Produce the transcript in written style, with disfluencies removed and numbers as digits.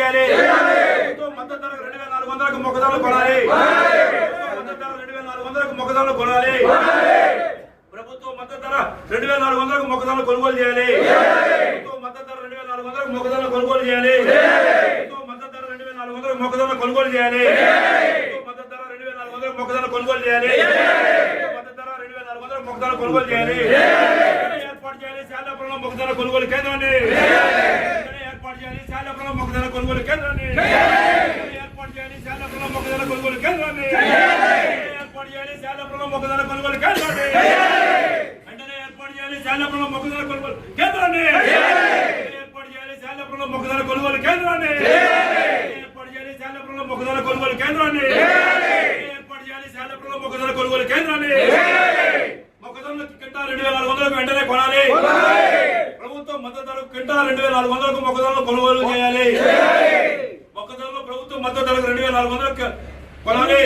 చేయాలి. మద్దతు ధర 2400కు మొక్కజొన్నలు కొనాలి. మద్దతు ధర 2400కు మొక్కజొన్నలు కొనాలి. ప్రభుత్వం మద్దతు ధర 2400కు మొక్కజొన్నలు కొనుగోలు చేయాలి. మద్దతు ధర 2400కు మొక్కజొన్నలు కొనుగోలు చేయాలి. మద్దతు ధర 2400కు మొక్కజొన్నలు కొనుగోలు చేయాలి. మద్దతు ధర 2400కు మొక్కజొన్నలు కొనుగోలు చేయాలి. మద్దతు ధర 2400కు మొక్కజొన్నలు కొనుగోలు చేయాలి. ఏర్పాటు చేయాలి శాలాపురంలో మొక్కజొన్న కొనుగోలు కేంద్రాన్ని. ఏర్పాటు చేయాలి శాలాపురంలో మొక్కజొన్న కొనుగోలు కేంద్రాన్ని. ఏర్పాటు చేయాలి శాలాపురంలో మొక్కజొన్న కొనుగోలు కేంద్రాన్ని. ఏర్పాటు చేయాలి శాలాపురంలో మొక్కజొన్న కొనుగోలు కేంద్రాన్ని. వెంటనే ఏర్పాటు చేయాలి శాలాపురంలో మొక్కజొన్న కొనుగోలు కేంద్రాన్ని. ఏర్పాటు చేయాలి శాలాపురంలో మొక్కజొన్న కొనుగోలు కేంద్రాన్ని. ఏర్పాటు చేయాలి శాలాపురంలో మొక్కజొన్న కొనుగోలు కేంద్రాన్ని. ఏర్పాటు చేయాలి శాలాపురంలో మొక్కజొన్న కొనుగోలు కేంద్రాన్ని. మొక్కజొన్న క్వింటాల్ 2400కు వెంటనే కొనాలి. ప్రభుత్వం మద్దతు ధరకు క్వింటాల్ 2400కు మొక్కజొన్న కొనుగోలు చేయాలి. మొక్కజొన్న ప్రభుత్వం మద్దతు ధరకు 2400కు కొనాలి.